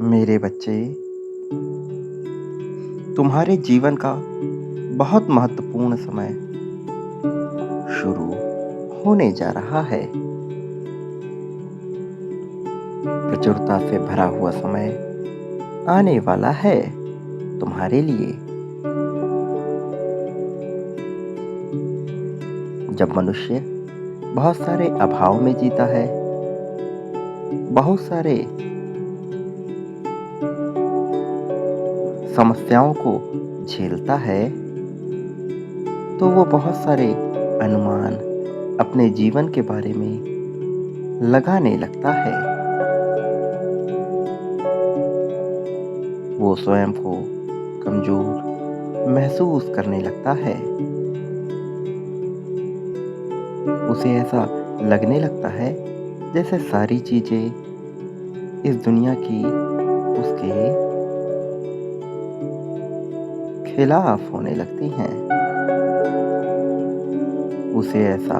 मेरे बच्चे, तुम्हारे जीवन का बहुत महत्वपूर्ण समय शुरू होने जा रहा है। प्रचुरता से भरा हुआ समय आने वाला है तुम्हारे लिए। जब मनुष्य बहुत सारे अभाव में जीता है, बहुत सारे समस्याओं को झेलता है, तो वो बहुत सारे अनुमान अपने जीवन के बारे में लगाने लगता है। वो स्वयं को कमजोर महसूस करने लगता है। उसे ऐसा लगने लगता है जैसे सारी चीजें इस दुनिया की उसके खिलाफ होने लगती हैं। उसे ऐसा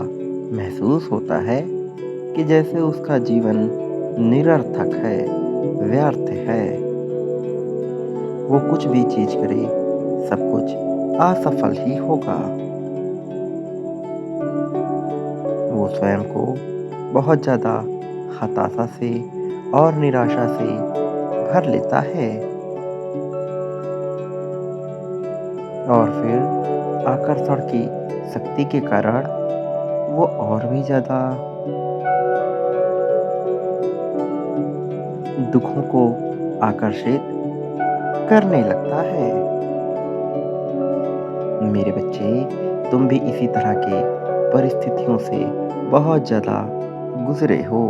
महसूस होता है कि जैसे उसका जीवन निरर्थक है, व्यर्थ है। वो कुछ भी चीज करे, सब कुछ असफल ही होगा। वो स्वयं को बहुत ज़्यादा हताशा से और निराशा से भर लेता है। और फिर आकर्षण की शक्ति के कारण वो और भी ज़्यादा दुखों को आकर्षित करने लगता है। मेरे बच्चे, तुम भी इसी तरह के परिस्थितियों से बहुत ज़्यादा गुजरे हो।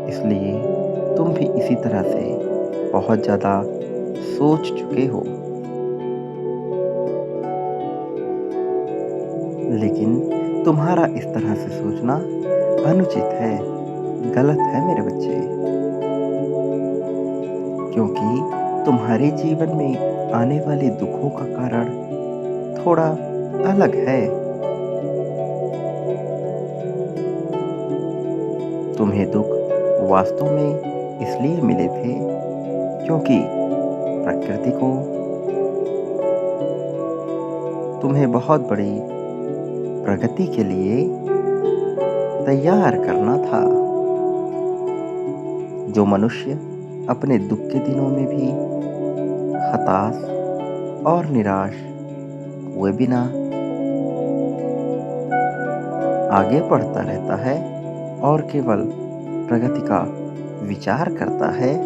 इसलिए तुम भी इसी तरह से बहुत ज़्यादा सोच चुके हो। लेकिन तुम्हारा इस तरह से सोचना अनुचित है, गलत है मेरे बच्चे। क्योंकि तुम्हारे जीवन में आने वाले दुखों का कारण थोड़ा अलग है। तुम्हें दुख वास्तव में इसलिए मिले थे क्योंकि प्रकृति को तुम्हें बहुत बड़ी प्रगति के लिए तैयार करना था। जो मनुष्य अपने दुख के दिनों में भी हताश और निराश हुए बिना आगे बढ़ता रहता है और केवल प्रगति का विचार करता है,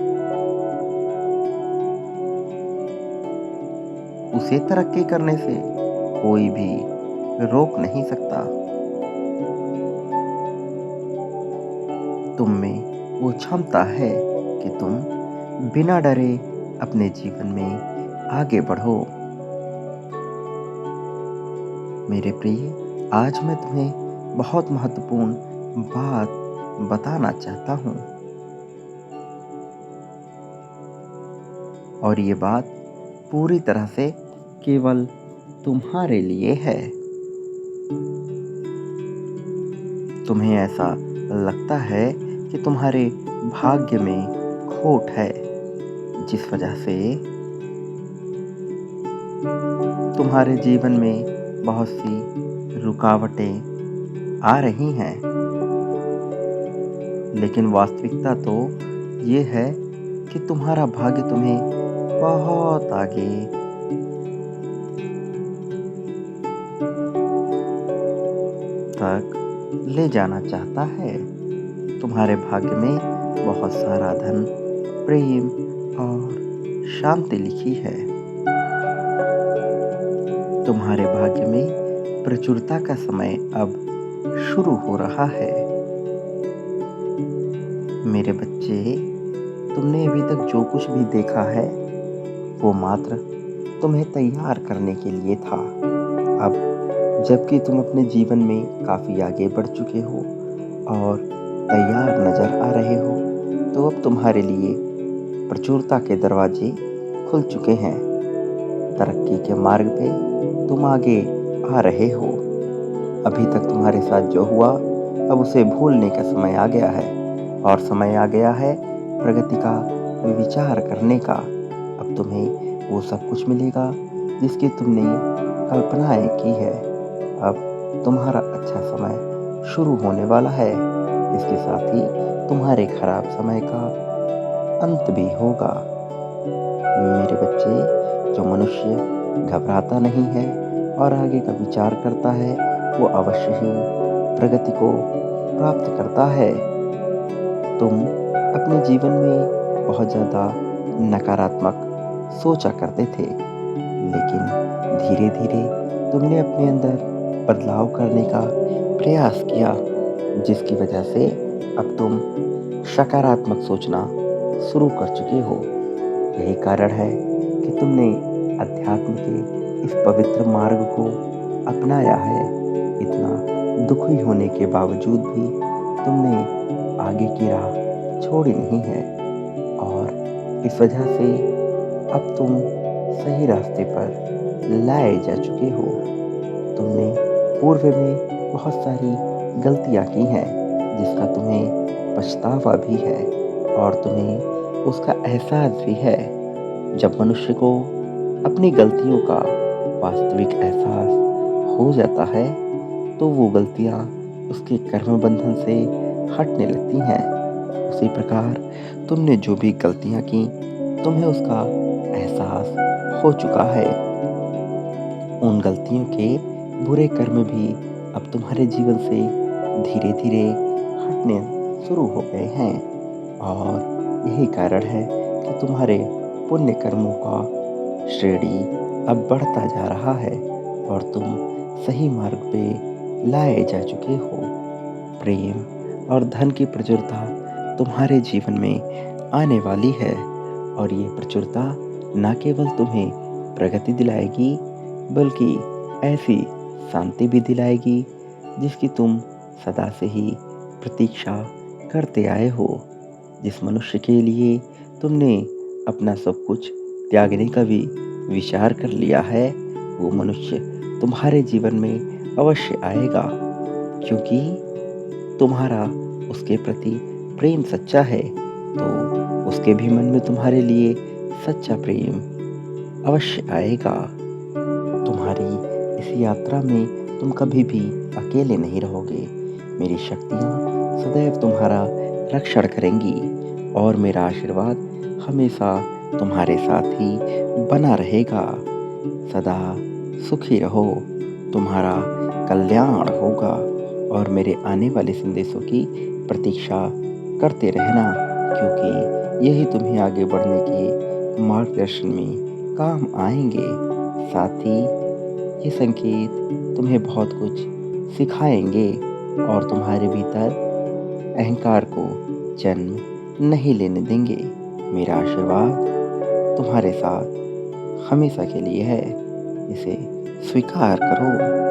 उसे तरक्की करने से कोई भी रोक नहीं सकता। तुम में वो क्षमता है कि तुम बिना डरे अपने जीवन में आगे बढ़ो। मेरे प्रिय, आज मैं तुम्हें बहुत महत्वपूर्ण बात बताना चाहता हूँ। और ये बात पूरी तरह से केवल तुम्हारे लिए है। तुम्हें ऐसा लगता है कि तुम्हारे भाग्य में खोट है, जिस वजह से तुम्हारे जीवन में बहुत सी रुकावटें आ रही हैं। लेकिन वास्तविकता तो ये है कि तुम्हारा भाग्य तुम्हें बहुत आगे तक ले जाना चाहता है। तुम्हारे भाग्य में बहुत सारा धन, प्रेम और शांति लिखी है। तुम्हारे भाग्य में प्रचुरता का समय अब शुरू हो रहा है। मेरे बच्चे, तुमने अभी तक जो कुछ भी देखा है वो मात्र तुम्हें तैयार करने के लिए था। अब जबकि तुम अपने जीवन में काफ़ी आगे बढ़ चुके हो और तैयार नज़र आ रहे हो, तो अब तुम्हारे लिए प्रचुरता के दरवाजे खुल चुके हैं। तरक्की के मार्ग पे तुम आगे आ रहे हो। अभी तक तुम्हारे साथ जो हुआ अब उसे भूलने का समय आ गया है और समय आ गया है प्रगति का विचार करने का। अब तुम्हें वो सब कुछ मिलेगा जिसकी तुमने कल्पनाएँ की है। अब तुम्हारा अच्छा समय शुरू होने वाला है। इसके साथ ही तुम्हारे खराब समय का अंत भी होगा। मेरे बच्चे, जो मनुष्य घबराता नहीं है और आगे का विचार करता है, वो अवश्य ही प्रगति को प्राप्त करता है। तुम अपने जीवन में बहुत ज़्यादा नकारात्मक सोचा करते थे, लेकिन धीरे-धीरे तुमने अपने अंदर बदलाव करने का प्रयास किया, जिसकी वजह से अब तुम सकारात्मक सोचना शुरू कर चुके हो। यही कारण है कि तुमने अध्यात्म के इस पवित्र मार्ग को अपनाया है। इतना दुखी होने के बावजूद भी तुमने आगे की राह छोड़ी नहीं है और इस वजह से अब तुम सही रास्ते पर लाए जा चुके हो। तुमने पूर्व में बहुत सारी गलतियाँ की हैं, जिसका तुम्हें पछतावा भी है और तुम्हें उसका एहसास भी है। जब मनुष्य को अपनी गलतियों का वास्तविक एहसास हो जाता है, तो वो गलतियाँ उसके कर्म बंधन से हटने लगती हैं। उसी प्रकार तुमने जो भी गलतियाँ की, तुम्हें उसका एहसास हो चुका है। उन गलतियों के बुरे कर्म भी अब तुम्हारे जीवन से धीरे-धीरे हटने शुरू हो गए हैं और यही कारण है कि तुम्हारे पुण्य कर्मों का श्रेणी अब बढ़ता जा रहा है और तुम सही मार्ग पे लाए जा चुके हो। प्रेम और धन की प्रचुरता तुम्हारे जीवन में आने वाली है और ये प्रचुरता न केवल तुम्हें प्रगति दिलाएगी, बल्कि ऐसी शांति भी दिलाएगी जिसकी तुम सदा से ही प्रतीक्षा करते आए हो। जिस मनुष्य के लिए तुमने अपना सब कुछ त्यागने का भी विचार कर लिया है, वो मनुष्य तुम्हारे जीवन में अवश्य आएगा, क्योंकि तुम्हारा उसके प्रति प्रेम सच्चा है, तो उसके भी मन में तुम्हारे लिए सच्चा प्रेम अवश्य आएगा। तुम्हारी इस यात्रा में तुम कभी भी अकेले नहीं रहोगे। मेरी शक्तियाँ सदैव तुम्हारा रक्षण करेंगी और मेरा आशीर्वाद हमेशा तुम्हारे साथ ही बना रहेगा। सदा सुखी रहो, तुम्हारा कल्याण होगा और मेरे आने वाले संदेशों की प्रतीक्षा करते रहना, क्योंकि यही तुम्हें आगे बढ़ने के मार्गदर्शन में काम आएँगे। साथ ही ये संकेत तुम्हें बहुत कुछ सिखाएँगे और तुम्हारे भीतर अहंकार को जन्म नहीं लेने देंगे। मेरा आशीर्वाद तुम्हारे साथ हमेशा के लिए है। इसे स्वीकार करो।